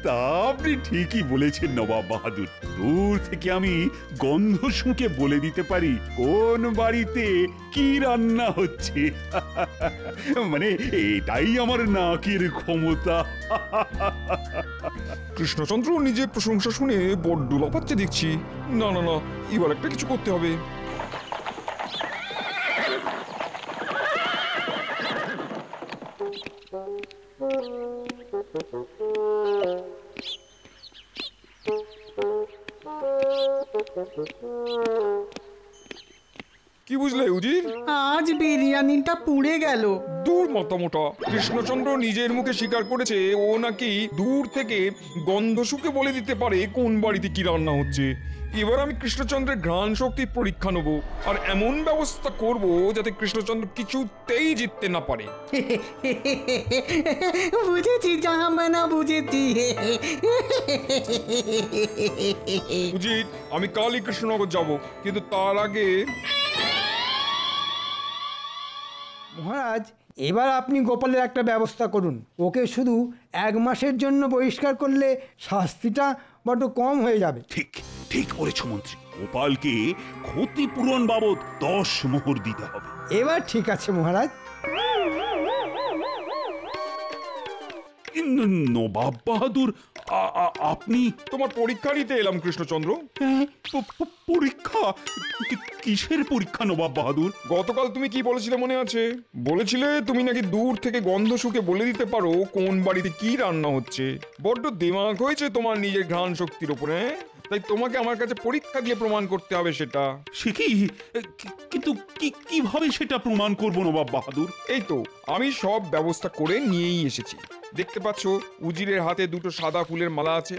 তা আপনি ঠিকই বলেছেন নবাব বাহাদুর। দূর থেকে আমি গন্ধ শুঁকে বলে দিতে পারি কোন বাড়িতে কি রান্না হচ্ছে। মানে এটাই আমার নাকের ক্ষমতা। কৃষ্ণচন্দ্র নিজের প্রশংসা শুনে বড্ড লাফাচ্ছে দেখছি। না না না, এবার একটা কিছু করতে হবে। কি বুঝলে উজির? আজ বিরিয়ানিটা পুড়ে গেল। দূর মতামোটা, কৃষ্ণচন্দ্র নিজের মুখে স্বীকার করেছে ও নাকি দূর থেকে গন্ধ শুকে বলে দিতে পারে কোন বাড়িতে কি রান্না হচ্ছে। এবার আমি কৃষ্ণচন্দ্রের ঘ্রাণ শক্তির পরীক্ষা নেব আর এমন ব্যবস্থা করব যাতে কৃষ্ণচন্দ্র কিছুতেই জিততে না পারে। বুঝেছি জাহাপানা, বুঝেছি। উজির, আমি কালই কৃষ্ণনগর যাব, কিন্তু তার আগে। মহারাজ, এবার আপনি গোপালের একটা ব্যবস্থা করুন। ওকে শুধু 1 মাসের জন্য বহিষ্কার করলে শাস্তিটা বড্ড কম হয়ে যাবে। ঠিক ঠিক বলেছ মন্ত্রী, গোপালকে ক্ষতিপূরণ বাবদ 10 মোহর দিতে হবে। এবার ঠিক আছে মহারাজ। নবাব বাহাদুর, আপনি? তোমার পরীক্ষা নিতে এলাম কৃষ্ণচন্দ্র। পরীক্ষা? কিসের পরীক্ষা নবাব বাহাদুর? গতকাল তুমি কি বলেছিলে মনে আছে? বলেছিলে তুমি নাকি দূর থেকে গন্ধ শুকে বলে দিতে পারো কোন বাড়িতে কি রান্না হচ্ছে। বড্ড দিমাগ হয়েছে তোমার নিজের ঘ্রাণ শক্তির উপরে, তাই তোমাকে আমার কাছে পরীক্ষা দিয়ে প্রমাণ করতে হবে সেটা। সে কি? কিন্তু কিভাবে সেটা প্রমাণ করব নবাব বাহাদুর? এই তো আমি সব ব্যবস্থা করে নিয়েই এসেছি। দেখতে পাচ্ছ উজিরের হাতে 2টো সাদা ফুলের মালা আছে,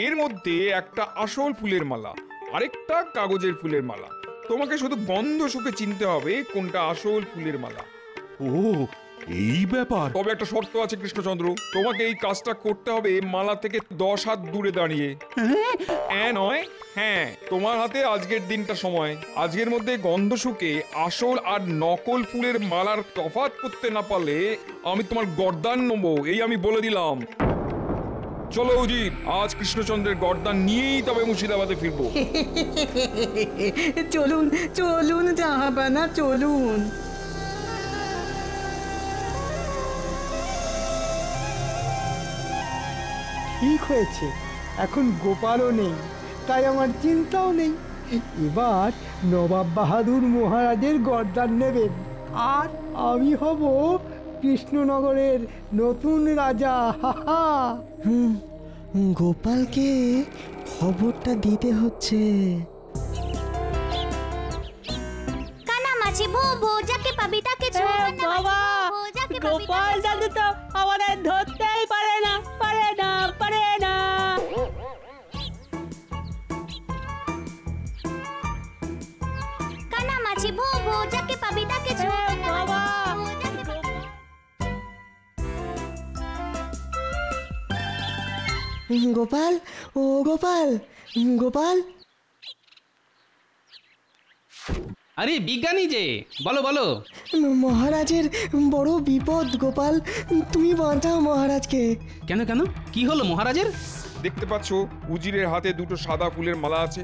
এর মধ্যে একটা আসল ফুলের মালা, আরেকটা কাগজের ফুলের মালা। তোমাকে শুধু গন্ধ শুকে চিনতে হবে কোনটা আসল ফুলের মালা। ও, এই ব্যাপার। তবে একটা শর্ত আছে কৃষ্ণচন্দ্র, তোমাকে এই কাজটা করতে হবে মালা থেকে 10 হাত দূরে দাঁড়িয়ে। হ্যাঁ নয় হ্যাঁ, তোমার হাতে আজকের দিনটা সময়। আজকের মধ্যে গন্ধ শুকে আসল আর নকল ফুলের মালার তফাৎ করতে না পারলে আমি তোমার গর্দান নেবো, এই আমি বলে দিলাম। চলো উজির, আজ কৃষ্ণচন্দ্রের গর্দান নিয়েই তবে মুর্শিদাবাদে ফিরবো। চলুন চলুন জাহাপানা, চলুন। ঠিক হয়েছে, এখন গোপালও নেই, তাই আমার চিন্তাও নেই। এবার নবাব বাহাদুর মহারাজের গর্দান নেবেন আর আমি হব কৃষ্ণনগরের নতুন রাজা। হাহা। গোপালকে খবরটা দিতে হচ্ছে। কানামাছি ভো ভো, যাকে পাবি তাকে ছোড়। বাবা, গোপাল দাদু তো আমাদের ধরতেই পারে না, পারে না, পারে না। কানামাছি ভো ভো, যাকে পাবি তাকে ছোড়। বাবা, গোপাল, ও গোপাল, গোপাল। আরে বিজ্ঞানী যে, বলো বলো। মহারাজের বড় বিপদ গোপাল, তুমি বাঁচাও মহারাজকে। কেন কেন, কি হলো মহারাজের? দেখতে পাচ্ছ উজিরের হাতে দুটো সাদা ফুলের মালা আছে,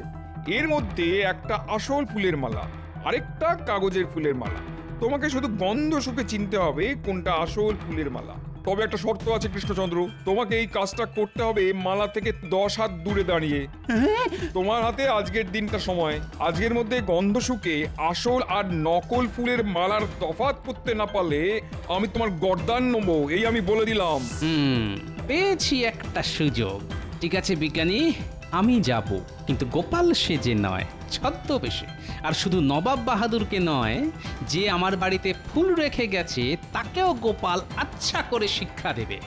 এর মধ্যে একটা আসল ফুলের মালা, আরেকটা কাগজের ফুলের মালা। তোমাকে শুধু গন্ধ শুকে চিনতে হবে কোনটা আসল ফুলের মালা। তবে একটা শর্ত আছে কৃষ্ণচন্দ্র, তোমাকে এই কাজটা করতে হবে মালা থেকে 10 হাত দূরে দাঁড়িয়ে। তোমার হাতে আজকের দিনটা সময়, আজকের মধ্যে গন্ধ শুকে আসল আর নকল ফুলের মালার তফাৎ করতে না পারলে আমি তোমার গর্দান নেবো, এই আমি বলে দিলাম। পেয়েছি একটা সুযোগ। ঠিক আছে বিজ্ঞানী, আমি যাব, কিন্তু গোপাল সেজে নয়, ছদ্মবেশে। আর শুধু নবাব বাহাদুরকে নয়, যে আমার বাড়িতে ফুল রেখে গেছে তাকেও গোপাল আচ্ছা করে শিক্ষা দেবে।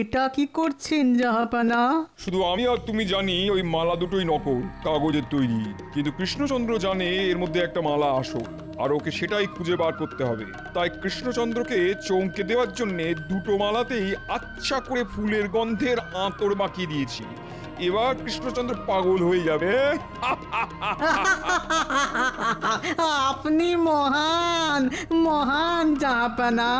এটা কি করছেন জাহাপানা? শুধু আমি আর তুমি জানি ওই মালা দুটোই নকল, কাগজের তৈরি, কিন্তু কৃষ্ণচন্দ্র জানে এর মধ্যে একটা মালা আসল, আর ওকে সেটাই খুঁজে বার করতে হবে। তাই কৃষ্ণচন্দ্রকে চমকে দেওয়ার জন্য দুটো মালাতেই আচ্ছা করে ফুলের গন্ধের আঁতর বাকিয়ে দিয়েছি। এবার কৃষ্ণচন্দ্র পাগল হয়ে যাবে। আপনি মহান, মহান জাহাপানা।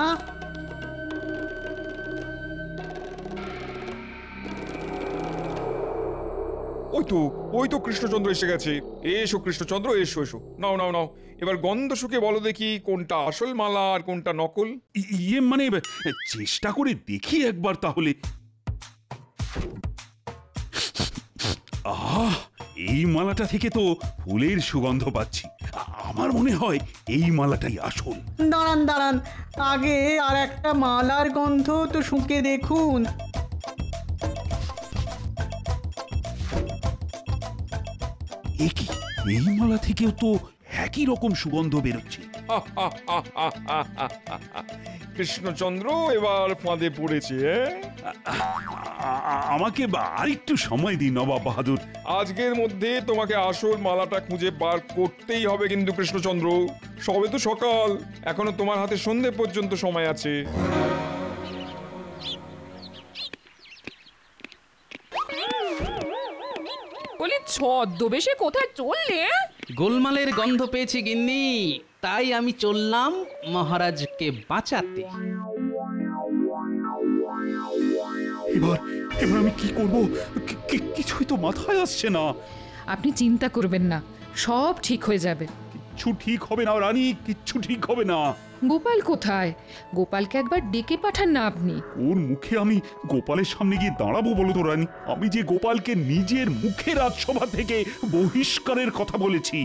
ওই তো কৃষ্ণচন্দ্র এসে গেছে। এসো কৃষ্ণচন্দ্র, এসো এসো, নাও নাও নাও, এবার গন্ধ শুকে বলো দেখি কোনটা আসল মালা আর কোনটা নকল। ইয়ে মানে চেষ্টা করে দেখি একবার তাহলে। আহ, এই মালাটা থেকে তো ফুলের সুগন্ধ পাচ্ছি। আমার মনে হয় এই মালাটাই আসল। দাঁড়ান দাঁড়ান, আগে আর একটা মালার গন্ধ তো শুঁকে দেখুন। একই, এই মালা থেকেও তো একই রকম সুগন্ধ বেরোচ্ছে। কৃষ্ণচন্দ্র এবার ফাঁদে পড়েছে। আমাকে আরেকটু সময় দিন নবাব বাহাদুর। আজকের মধ্যে তোমাকে আসল মালাটা খুঁজে বার করতেই হবে কিন্তু কৃষ্ণচন্দ্র। সবে তো সকাল, এখনো তোমার হাতে সন্ধে পর্যন্ত সময় আছে। বলি ছদ্মবেশে কোথায় চললে? গোলমালের গন্ধ পেয়েছি গিন্নি, তাই আমি চললাম মহারাজকে বাঁচাতে। এবার এবার আমি কি করব? কিছুই তো মাথায় আসছে না। আপনি চিন্তা করবেন না, সব ঠিক হয়ে যাবে। কিচ্ছু ঠিক হবে না রানী, কিচ্ছু ঠিক হবে না। গোপাল কোথায়? গোপালকে একবার ডেকে পাঠান না আপনি। ওর মুখে আমি গোপালের সামনে গিয়ে দাঁড়াবো বলো তো রানী? আমি যে গোপালকে নিজের মুখে রাজসভা থেকে বহিষ্কারের কথা বলেছি।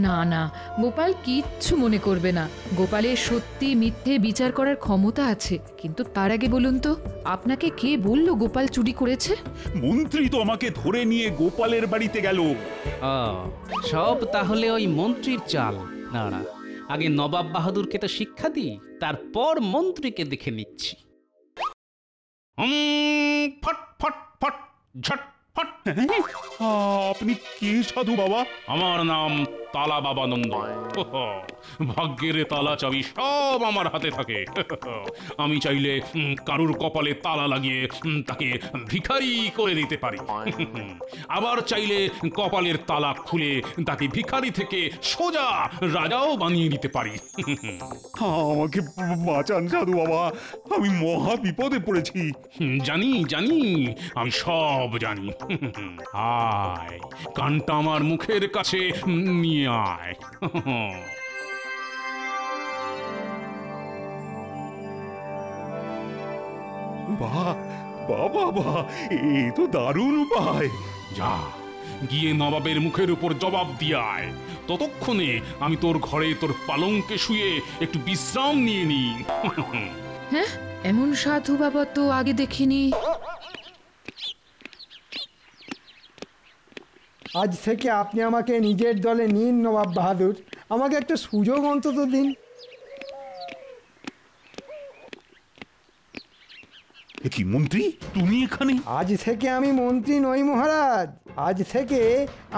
না না, গোপাল কিচ্ছু মনে করবে না। গোপালের সত্যি মিথ্যে বিচার করার ক্ষমতা আছে। কিন্তু তার আগে বলুন তো, আপনাকে কে বলল গোপাল চুরি করেছে? মন্ত্রী তো আমাকে ধরে নিয়ে গোপালের বাড়িতে গেল। সব তাহলে ওই মন্ত্রীর চাল। না না, আগে নবাব বাহাদুরকে তো শিক্ষা দিই, তারপর মন্ত্রীকে দেখে নিচ্ছি। ফট ফট ফট ঝট ফট। আপনি কে সাধু বাবা? আমার নাম তালা বাবা নন্দ। ভাগ্যের তালা চাবি সব আমার হাতে থাকে। আমি চাইলে কারুর কপালে তালা লাগিয়ে তাকে ভিখারি করে দিতে পারি, আবার চাইলে কপালের তালা খুলে তাকে ভিখারি থেকে সোজা রাজাও বানিয়ে দিতে পারি। আমাকে বাঁচান সাধু বাবা, আমি মহা বিপদে পড়েছি। জানি জানি, আমি সব জানি। আয়, কানটা আমার মুখের কাছে নিয়ে আয়। বাবা, এ তো দারুণ উপায়। যা গিয়ে নবাবের মুখের উপর জবাব দিয়ে আয়। ততক্ষণে আমি তোর ঘরে তোর পালঙ্কে শুয়ে একটু বিশ্রাম নিয়ে নি। হ্যাঁ, এমন সাধু বাবা তো আগে দেখিনি। আজ থেকে আপনি আমাকে নিজের দলে নিন নবাব বাহাদুর, আমাকে একটা সুযোগ অন্তত দিন। কি মন্ত্রী, তুমি এখানে? আজ থেকে আমি মন্ত্রী নই মহারাজ, আজ থেকে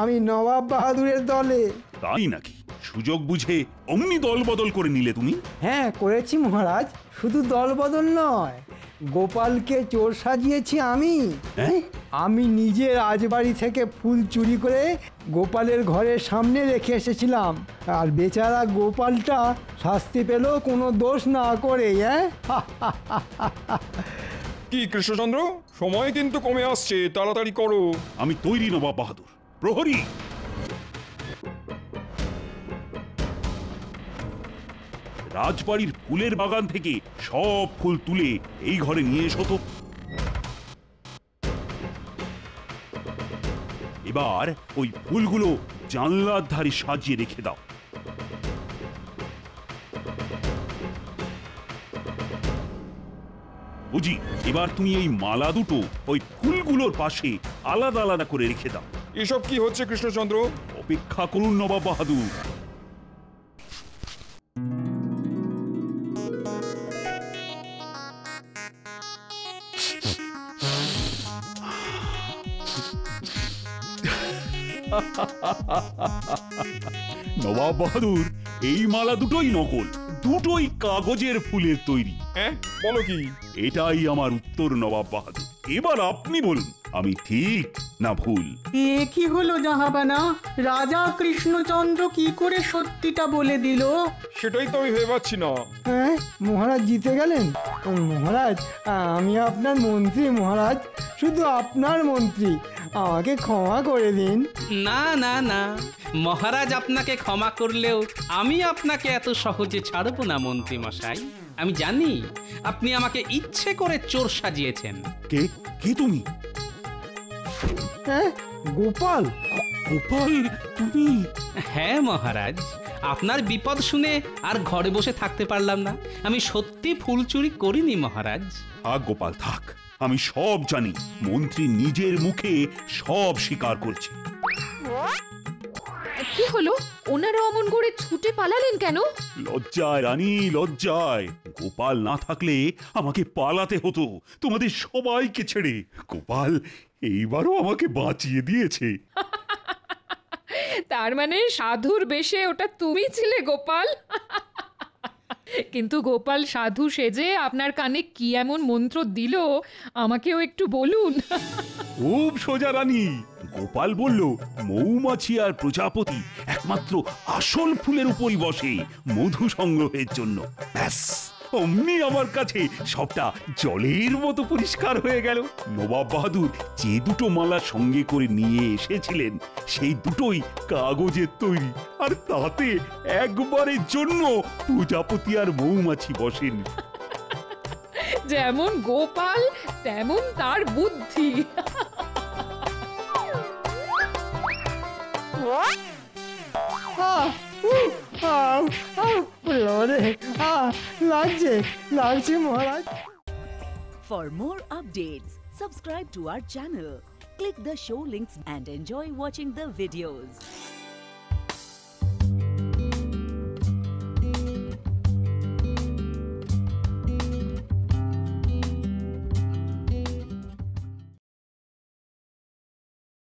আমি নবাব বাহাদুরের দলে। তাই নাকি? সুযোগ বুঝে অমনি দল বদল করে নিলে তুমি? হ্যাঁ করেছি মহারাজ, শুধু দল বদল নয়, গোপালকে চোর সাজিয়েছি আমি। হ্যাঁ? আমি নিজে রাজবাড়ি থেকে ফুল চুরি করে গোপালের ঘরের সামনে রেখে এসেছিলাম, আর বেচারা গোপালটা শাস্তি পেল কোনো দোষ না করে। হ্যাঁ কি কৃষ্ণচন্দ্র, সময় কিন্তু কমে আসছে, তাড়াতাড়ি করো। আমি তৈরি নবাব বাহাদুর। প্রহরী, রাজবাড়ির ফুলের বাগান থেকে সব ফুল তুলে এই ঘরে নিয়ে এসো তো। এবার ওই ফুলগুলো জানলার ধারে সাজিয়ে রেখে দাও। বুঝি, এবার তুমি এই মালা দুটো ওই ফুলগুলোর পাশে আলাদা আলাদা করে রেখে দাও। এসব কি হচ্ছে কৃষ্ণচন্দ্র? অপেক্ষা করুন নবাব বাহাদুর। নবাব বাহাদুর, এই মালা দুটোই নকল, দুটোই কাগজের ফুলের তৈরি। হ্যাঁ, বলো কি? এটাই আমার উত্তর নবাব বাহাদুর। এবার আপনি বলুন, আমি ঠিক না ভুল? এ কি হলো জাহাবানা, রাজা কৃষ্ণচন্দ্র কি করে সত্যিটা বলে দিল? সেটাই তো আমি ভেবে পাচ্ছি না। হ্যাঁ, মহারাজ জিতে গেলেন। মহারাজ, আমি আপনার মন্ত্রী মহারাজ, শুধু আপনার মন্ত্রী, আমাকে ক্ষমা করে দিন। না না না, মহারাজ আপনাকে ক্ষমা করলেও আমি আপনাকে এত সহজে ছাড়বো না মন্ত্রী মশাই। আমি জানি আপনি আমাকে ইচ্ছে করে চোর সাজিয়েছেন। কে কে তুমি? হ্যাঁ, গোপাল। গোপাল তুমি? হ্যাঁ মহারাজ, আপনার বিপদ শুনে আর ঘরে বসে থাকতে পারলাম না। আমি সত্যি ফুল চুরি করিনি মহারাজ। থাক গোপাল থাক, আমি সব জানি। মন্ত্রী নিজের মুখে সব স্বীকার করছে। কি হলো? ওনারা অমন করে ছুটে পালালেন কেন? লজ্জায় রানী, লজ্জায়। গোপাল না থাকলে আমাকে পালাতে হতো তোমাদের সবাইকে ছেড়ে। গোপাল এইবারও আমাকে বাঁচিয়ে দিয়েছে। তার মানে সাধুর বেশে ওটা তুমি ছিলে গোপাল? কিন্তু গোপাল সাধু সেজে আপনার কানে কি এমন মন্ত্র দিল আমাকেও একটু বলুন। খুব সোজা রানী। গোপাল বলল, মৌমাছি আর প্রজাপতি একমাত্র আসল ফুলের উপরই বসে মধু সংগ্রহের জন্য। ব্যাস, অমনি আমার কাছে সবটা জলের মতো পরিষ্কার হয়ে গেল। নবাব বাহাদুর যে দুটো মালা সঙ্গে করে নিয়ে এসেছিলেন সেই দুটোই কাগজের তৈরি, আর তাতে একবারের জন্য প্রজাপতি আর মৌমাছি বসেন। যেমন গোপাল তেমন তার বুদ্ধি। লাগছে মহারাজ। For more updates, subscribe to our channel, click the show links and enjoy watching the videos.